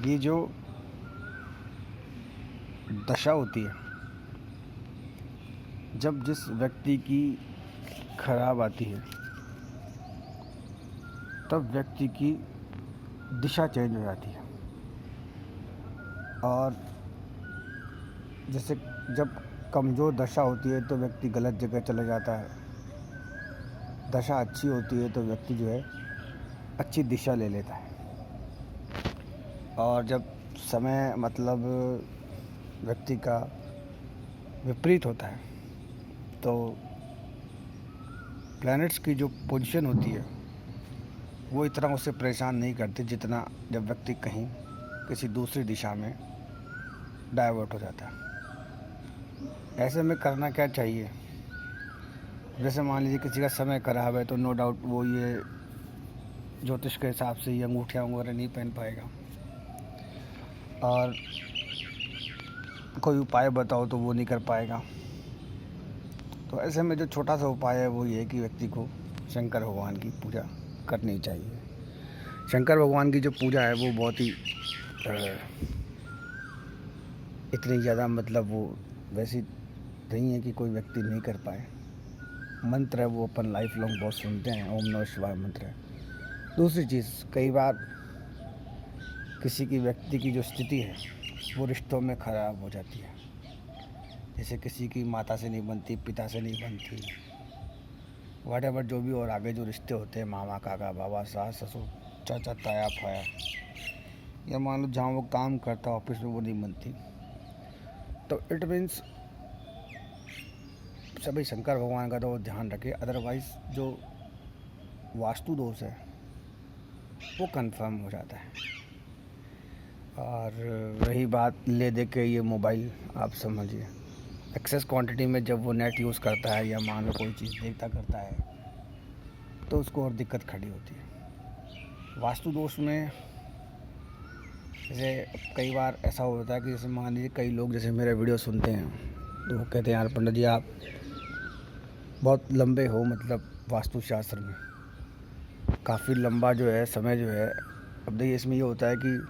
ये जो दशा होती है, जब जिस व्यक्ति की खराब आती है, तब व्यक्ति की दिशा चेंज हो जाती है। और जैसे जब कमज़ोर दशा होती है तो व्यक्ति गलत जगह चला जाता है। दशा अच्छी होती है तो व्यक्ति जो है अच्छी दिशा ले लेता है। और जब समय मतलब व्यक्ति का विपरीत होता है तो प्लैनेट्स की जो पोजीशन होती है वो इतना उसे परेशान नहीं करती जितना जब व्यक्ति कहीं किसी दूसरी दिशा में डाइवर्ट हो जाता है। ऐसे में करना क्या चाहिए? जैसे मान लीजिए किसी का समय खराब है तो नो डाउट वो ये ज्योतिष के हिसाब से ये अंगूठियाँ वगैरह नहीं पहन पाएगा। और कोई उपाय बताओ तो वो नहीं कर पाएगा। तो ऐसे में जो छोटा सा उपाय है वो ये है कि व्यक्ति को शंकर भगवान की पूजा करनी चाहिए। शंकर भगवान की जो पूजा है वो बहुत ही इतनी ज़्यादा मतलब वो वैसी नहीं है कि कोई व्यक्ति नहीं कर पाए। मंत्र है वो अपन लाइफ लॉन्ग बहुत सुनते हैं, ओम नमः शिवाय मंत्र है। दूसरी चीज़, कई बार किसी की व्यक्ति की जो स्थिति है वो रिश्तों में ख़राब हो जाती है। जैसे किसी की माता से नहीं बनती, पिता से नहीं बनती, व्हाटएवर जो भी और आगे जो रिश्ते होते हैं, मामा काका बाबा सास ससुर चाचा ताया फाया, या मान लो जहाँ वो काम करता ऑफिस में वो नहीं बनती, तो इट मीन्स सभी शंकर भगवान का तो ध्यान रखे। अदरवाइज़ जो वास्तु दोष है वो कंफर्म हो जाता है। और रही बात ले दे के ये मोबाइल, आप समझिए एक्सेस क्वांटिटी में जब वो नेट यूज़ करता है या मान लो कोई चीज़ देखता करता है तो उसको और दिक्कत खड़ी होती है। वास्तु दोष में जैसे कई बार ऐसा होता है कि जैसे मान लीजिए कई लोग जैसे मेरे वीडियो सुनते हैं तो वो कहते हैं यार पंडित जी आप बहुत लंबे हो, मतलब वास्तुशास्त्र में काफ़ी लंबा जो है समय जो है। अब देखिए इसमें ये होता है कि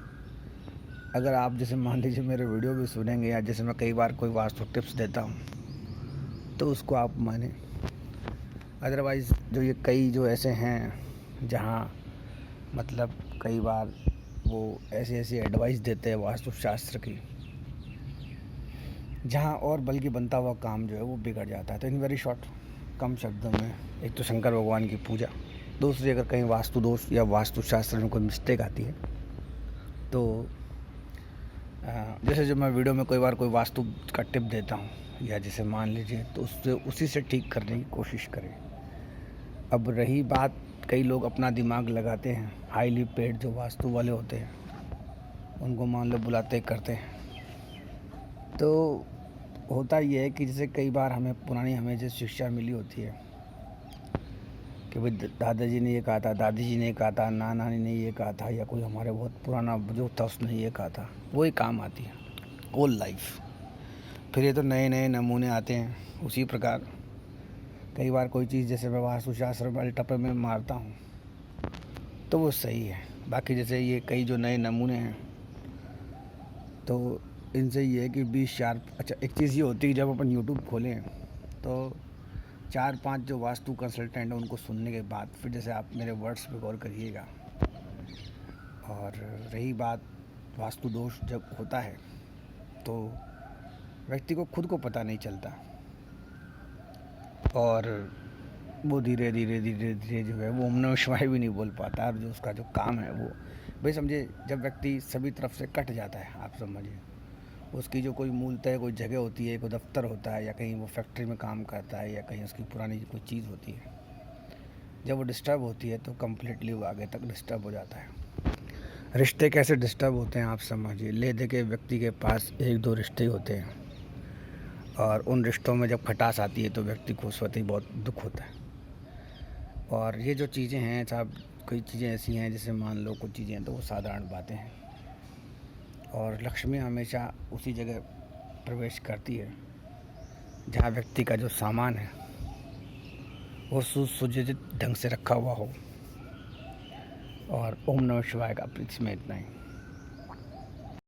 अगर आप जैसे मान लीजिए मेरे वीडियो भी सुनेंगे या जैसे मैं कई बार कोई वास्तु टिप्स देता हूँ तो उसको आप माने। अदरवाइज़ जो ये कई जो ऐसे हैं जहाँ मतलब कई बार वो ऐसी ऐसी एडवाइस देते हैं वास्तुशास्त्र की जहाँ और बल्कि बनता हुआ काम जो है वो बिगड़ जाता है। तो इन वेरी शॉर्ट, कम शब्दों में, एक तो शंकर भगवान की पूजा, दूसरी अगर कहीं वास्तु दोष या वास्तुशास्त्र में कोई मिस्टेक आती है तो जैसे जब मैं वीडियो में कई बार कोई वास्तु का टिप देता हूँ या जैसे मान लीजिए तो उससे उसी से ठीक करने की कोशिश करें। अब रही बात, कई लोग अपना दिमाग लगाते हैं, हाईली पेड जो वास्तु वाले होते हैं उनको मान लो बुलाते करते हैं। तो होता ये है कि जैसे कई बार हमें जो शिक्षा मिली होती है कि भाई दादाजी ने ये कहा था, दादी जी ने ये कहा था, नानी ने ये कहा था, या कोई हमारे बहुत पुराना बुजुर्ग था उसने ये कहा था, वही काम आती है होल लाइफ। फिर ये तो नए नए नमूने आते हैं। उसी प्रकार कई बार कोई चीज़ जैसे मैं वास्तुशास्त्र में टप्पे में मारता हूँ तो वो सही है। बाकी जैसे ये कई जो नए नमूने हैं तो इनसे ये है कि 20 अच्छा एक चीज़ ये होती है जब अपन यूट्यूब खोलें तो 4-5 जो वास्तु कंसल्टेंट हैं उनको सुनने के बाद फिर जैसे आप मेरे वर्ड्स पे गौर करिएगा। और रही बात वास्तु दोष जब होता है तो व्यक्ति को खुद को पता नहीं चलता और वो धीरे धीरे जो है वो ओम नमः शिवाय भी नहीं बोल पाता। और जो उसका जो काम है वो भाई समझिए, जब व्यक्ति सभी तरफ से कट जाता है, आप समझिए उसकी जो कोई मूलतः कोई जगह होती है, कोई दफ्तर होता है या कहीं वो फैक्ट्री में काम करता है या कहीं उसकी पुरानी कोई चीज़ होती है, जब वो डिस्टर्ब होती है तो कम्प्लीटली वो आगे तक डिस्टर्ब हो जाता है। रिश्ते कैसे डिस्टर्ब होते हैं आप समझिए, ले दे के व्यक्ति के पास 1-2 रिश्ते होते हैं और उन रिश्तों में जब खटास आती है तो व्यक्ति को उस वक्त ही बहुत दुख होता है। और ये जो चीज़ें हैं साहब, कई चीज़ें ऐसी हैं जैसे मान लो कुछ चीज़ें तो वो साधारण बातें हैं और लक्ष्मी हमेशा उसी जगह प्रवेश करती है जहाँ व्यक्ति का जो सामान है वो सुसज्जित ढंग से रखा हुआ हो। और ओम नमः शिवाय का प्रीति में इतना ही।